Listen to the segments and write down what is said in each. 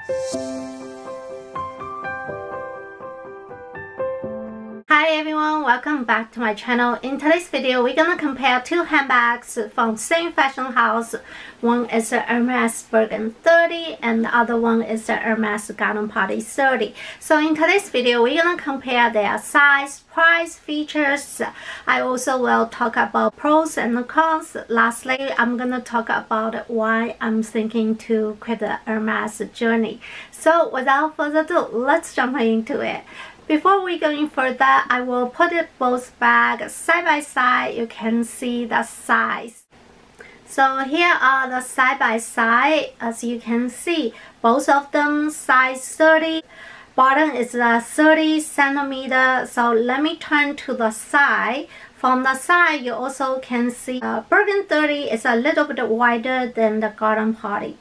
Hi everyone, welcome back to my channel. In today's video, we're gonna compare two handbags from same fashion house. One is the Hermes Bergen 30 and the other one is the Hermes Garden Party 30. So in today's video, we're gonna compare their size, price, features. I also will talk about pros and cons. Lastly, I'm gonna talk about why I'm thinking to quit the Hermes journey. So without further ado, let's jump into it. Before we go in further, I will put it both bags side by side. You can see the size. So here are the side by side. As you can see, both of them size 30. Bottom is 30 centimeter. So let me turn to the side. From the side, you also can see Bergen 30 is a little bit wider than the Garden Party.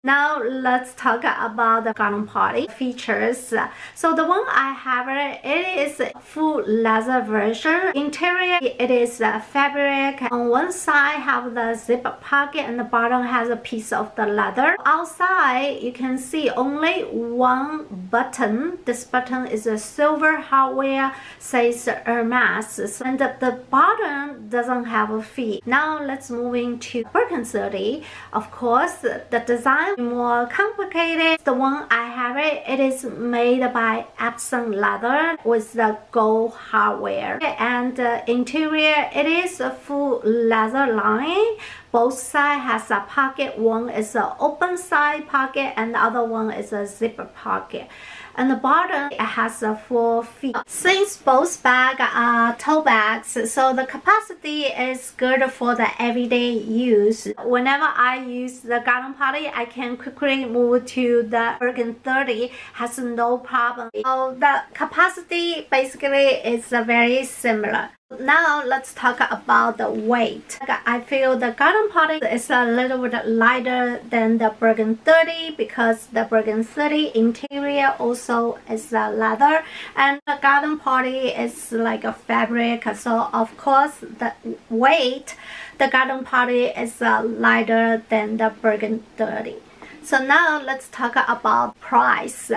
Now let's talk about the Garden Party features. So the one I have, it is a full leather version. Interior, it is fabric. On one side have the zip pocket and the bottom has a piece of the leather. Outside, you can see only one button. This button is a silver hardware, says Hermes, and the bottom doesn't have a feet. Now let's move into Bergen 30. Of course, the design more complicated. The one I have, it is made by Epsom leather with the gold hardware, and the interior, it is a full leather lining. Both sides has a pocket. One is an open side pocket and the other one is a zipper pocket. And the bottom, it has a 4 feet. Since both bags are tote bags, so the capacity is good for the everyday use. Whenever I use the Garden Party, I can quickly move to the Bergen 30, has no problem. So the capacity basically is very similar. Now let's talk about the weight. I feel the Garden Party is a little bit lighter than the Bergen 30 because the Bergen 30 interior also is leather and the Garden Party is like a fabric. So of course the weight, the Garden Party is lighter than the Bergen 30. So now let's talk about price.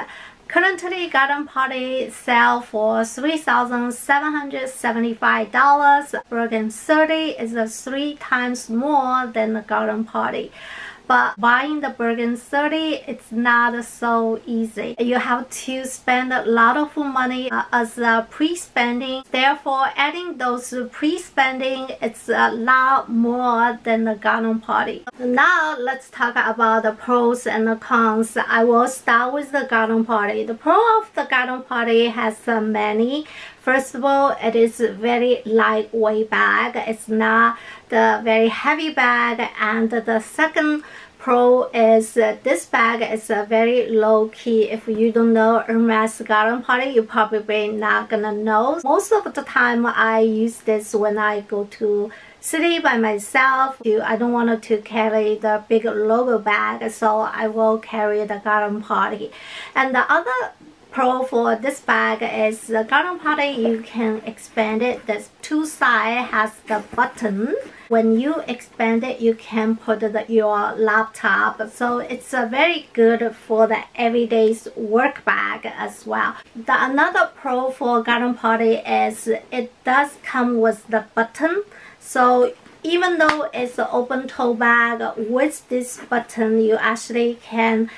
Currently, Garden Party sell for $3,775. Bergen 30 is 3 times more than the Garden Party. But buying the Bergen 30, it's not so easy. You have to spend a lot of money as a pre-spending. Therefore, adding those pre-spending, it's a lot more than the Garden Party. Now, let's talk about the pros and the cons. I will start with the Garden Party. The pro of the Garden Party has many. First of all, it is a very lightweight bag. It's not the very heavy bag. And the second pro is this bag is a very low key. If you don't know Hermes Garden Party, you probably not gonna know. Most of the time I use this when I go to city by myself. I don't want to carry the big logo bag, so I will carry the Garden Party. And the other pro for this bag is the Garden Party, you can expand it. The two sides has the button. When you expand it, you can put your laptop. So it's very good for the everyday work bag as well. Another pro for Garden Party is it does come with the button. So even though it's an open tote bag, with this button, you actually can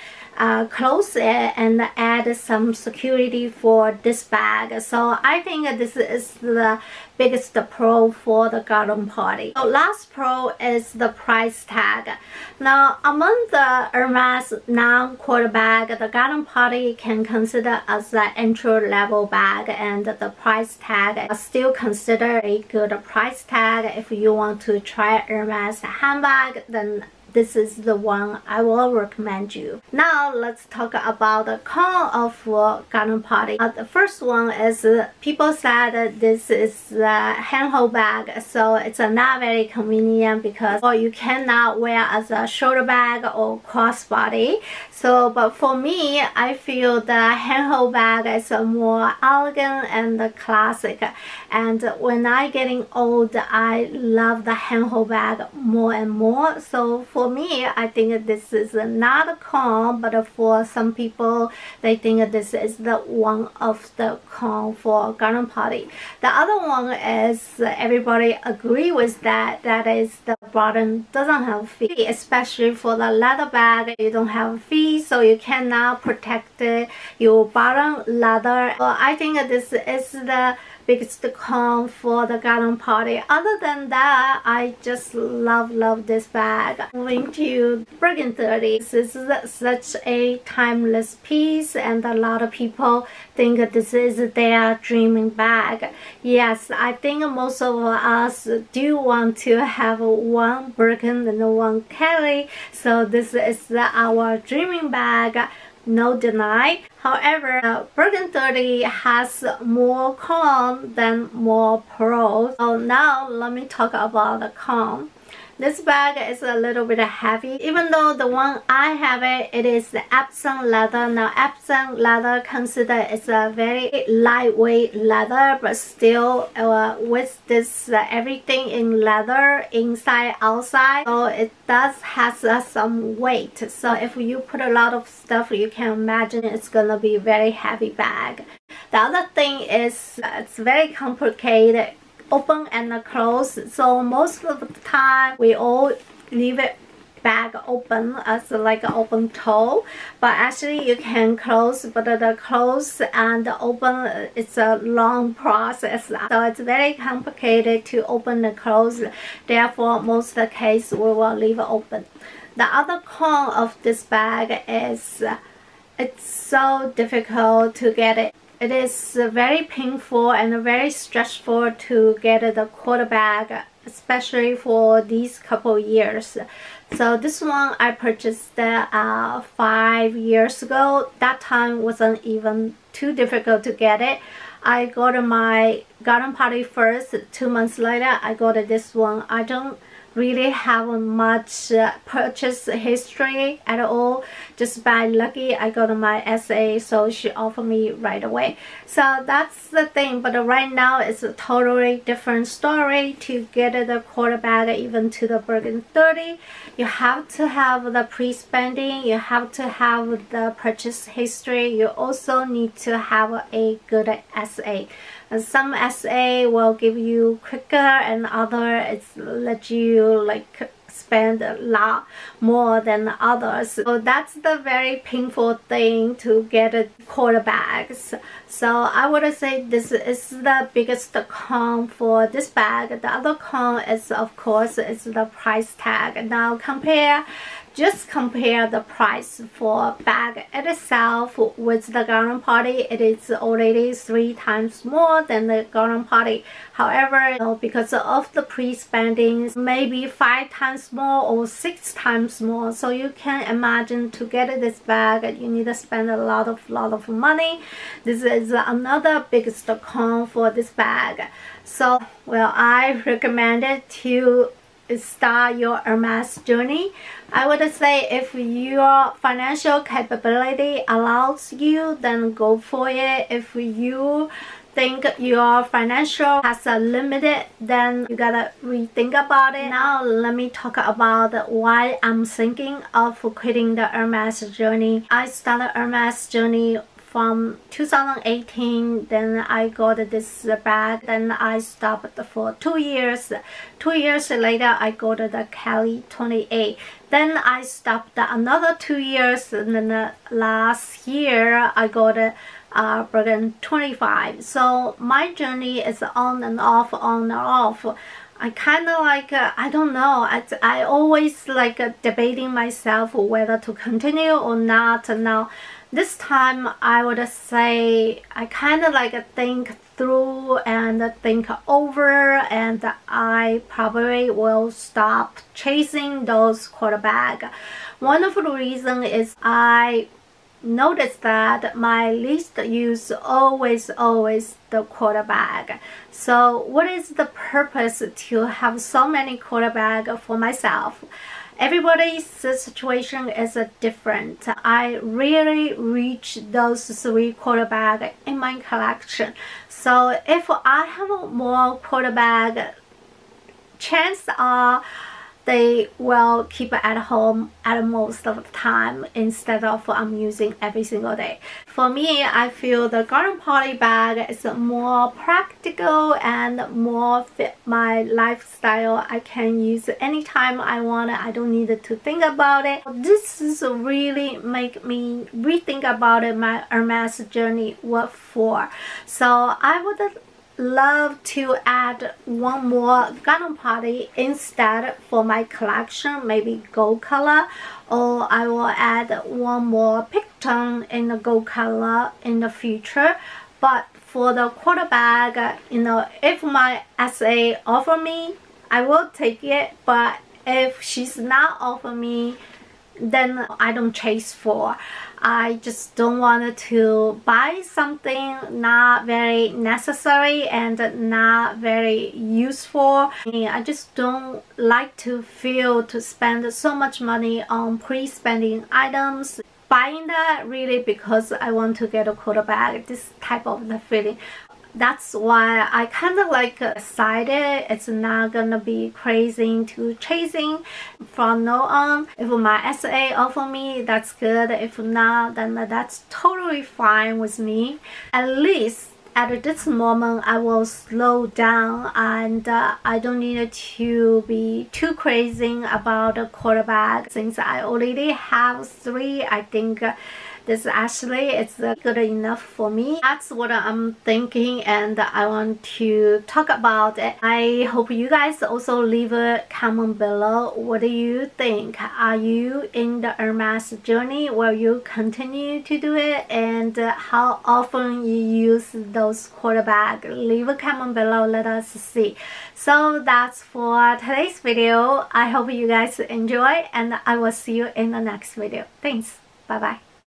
close it and add some security for this bag. So I think this is the biggest pro for the Garden Party. So last pro is the price tag. Now among the Hermes non-quarter bag, the Garden Party can consider as an entry level bag, and the price tag is still considered a good price tag. If you want to try Hermes handbag, then this is the one I will recommend you. Now let's talk about the con of Garden Party. The first one is people said this is a handhold bag, so it's not very convenient because you cannot wear as a shoulder bag or crossbody. So, but for me, I feel the handhold bag is more elegant and classic. And when I getting old, I love the handhold bag more and more. So for for me, I think this is not a con, but for some people, they think this is the one of the con for garden party. The other one is everybody agree with that. That is the bottom doesn't have feet, especially for the leather bag. You don't have feet, so you cannot protect your bottom leather. Well, I think this is the biggest con for the garden party. Other than that, I just love this bag. Moving to Bergen 30. This is such a timeless piece, and a lot of people think this is their dreaming bag. Yes, I think most of us do want to have one Birkin and one Kelly, so this is our dreaming bag. No deny. However, Bergen 30 has more con than more pros. So now let me talk about the con. This bag is a little bit heavy. Even though the one I have it is the Epsom leather. Now Epsom leather considered is a very lightweight leather, but still with this everything in leather, inside, outside, so it does has some weight. So if you put a lot of stuff, you can imagine it's gonna be a very heavy bag. The other thing is it's very complicated. Open and close, so most of the time we all leave it bag open as like an open toe, but actually you can close, but the close and open, it's a long process, so it's very complicated to open and close. Therefore, most of the case we will leave it open. The other con of this bag is it's so difficult to get it. It is very painful and very stressful to get the quarter bag, especially for these couple years. So this one I purchased 5 years ago. That time wasn't even too difficult to get it. I got my garden party first. 2 months later, I got this one. I don't really have much purchase history at all. Just by lucky I got my SA, so she offered me right away. So that's the thing, but right now it's a totally different story to get the quarter bag even to the Bergen 30. You have to have the pre-spending, you have to have the purchase history, you also need to have a good SA. And some SA will give you quicker, and other it's let you like spend a lot more than others. So that's the very painful thing to get quarter bags. So I would say this is the biggest con for this bag. The other con is, of course, is the price tag. Now just compare the price for bag itself with the garden party. It is already 3 times more than the garden party. However, because of the pre-spending, maybe 5 times more or 6 times more. So you can imagine to get this bag, you need to spend a lot of money. This is another biggest con for this bag. So, well, I recommend it to start your Hermes journey. I would say if your financial capability allows you, then go for it. If you think your financial has a limit, then you gotta rethink about it. Now let me talk about why I'm thinking of quitting the Hermes journey. I started Hermes journey from 2018, then I got this bag, then I stopped for 2 years. 2 years later, I got the Kelly 28. Then I stopped another 2 years, and then last year I got Bergen 25. So my journey is on and off, on and off. I kind of like, I don't know, I always like debating myself whether to continue or not. Now, this time I would say I kind of like think through and think over, and I probably will stop chasing those quarter bag. One of the reasons is I noticed that my least use always the quarter bag. So what is the purpose to have so many quarter bag for myself? Everybody's situation is different. I really reach those 3 quarter bag in my collection. So if I have more quarter bag, chances are they will keep at home at most of the time instead of I'm using every single day. For me, I feel the garden party bag is more practical and more fit my lifestyle. I can use it anytime I want it. I don't need to think about it. This is really make me rethink about it, my Hermes journey, what for. So I would love to add one more garden party instead for my collection, maybe gold color, or I will add one more picton in the gold color in the future. But for the quarter bag, you know, if my SA offer me, I will take it, but if she's not offer me, then I don't chase for. I just don't want to buy something not very necessary and not very useful. I just don't like to feel to spend so much money on pre-spending items. Buying that really because I want to get a quarter bag, this type of the feeling. That's why I kind of like decided it's not gonna be crazy to chasing from now on. If my SA offer me, that's good. If not, then that's totally fine with me. At least at this moment, I will slow down and I don't need to be too crazy about a quarter bag. Since I already have 3, I think this actually is good enough for me. That's what I'm thinking and I want to talk about it. I hope you guys also leave a comment below. What do you think? Are you in the Hermes journey? Will you continue to do it? And how often you use those quarter bag? Leave a comment below, let us see. So that's for today's video. I hope you guys enjoy and I will see you in the next video. Thanks. Bye bye.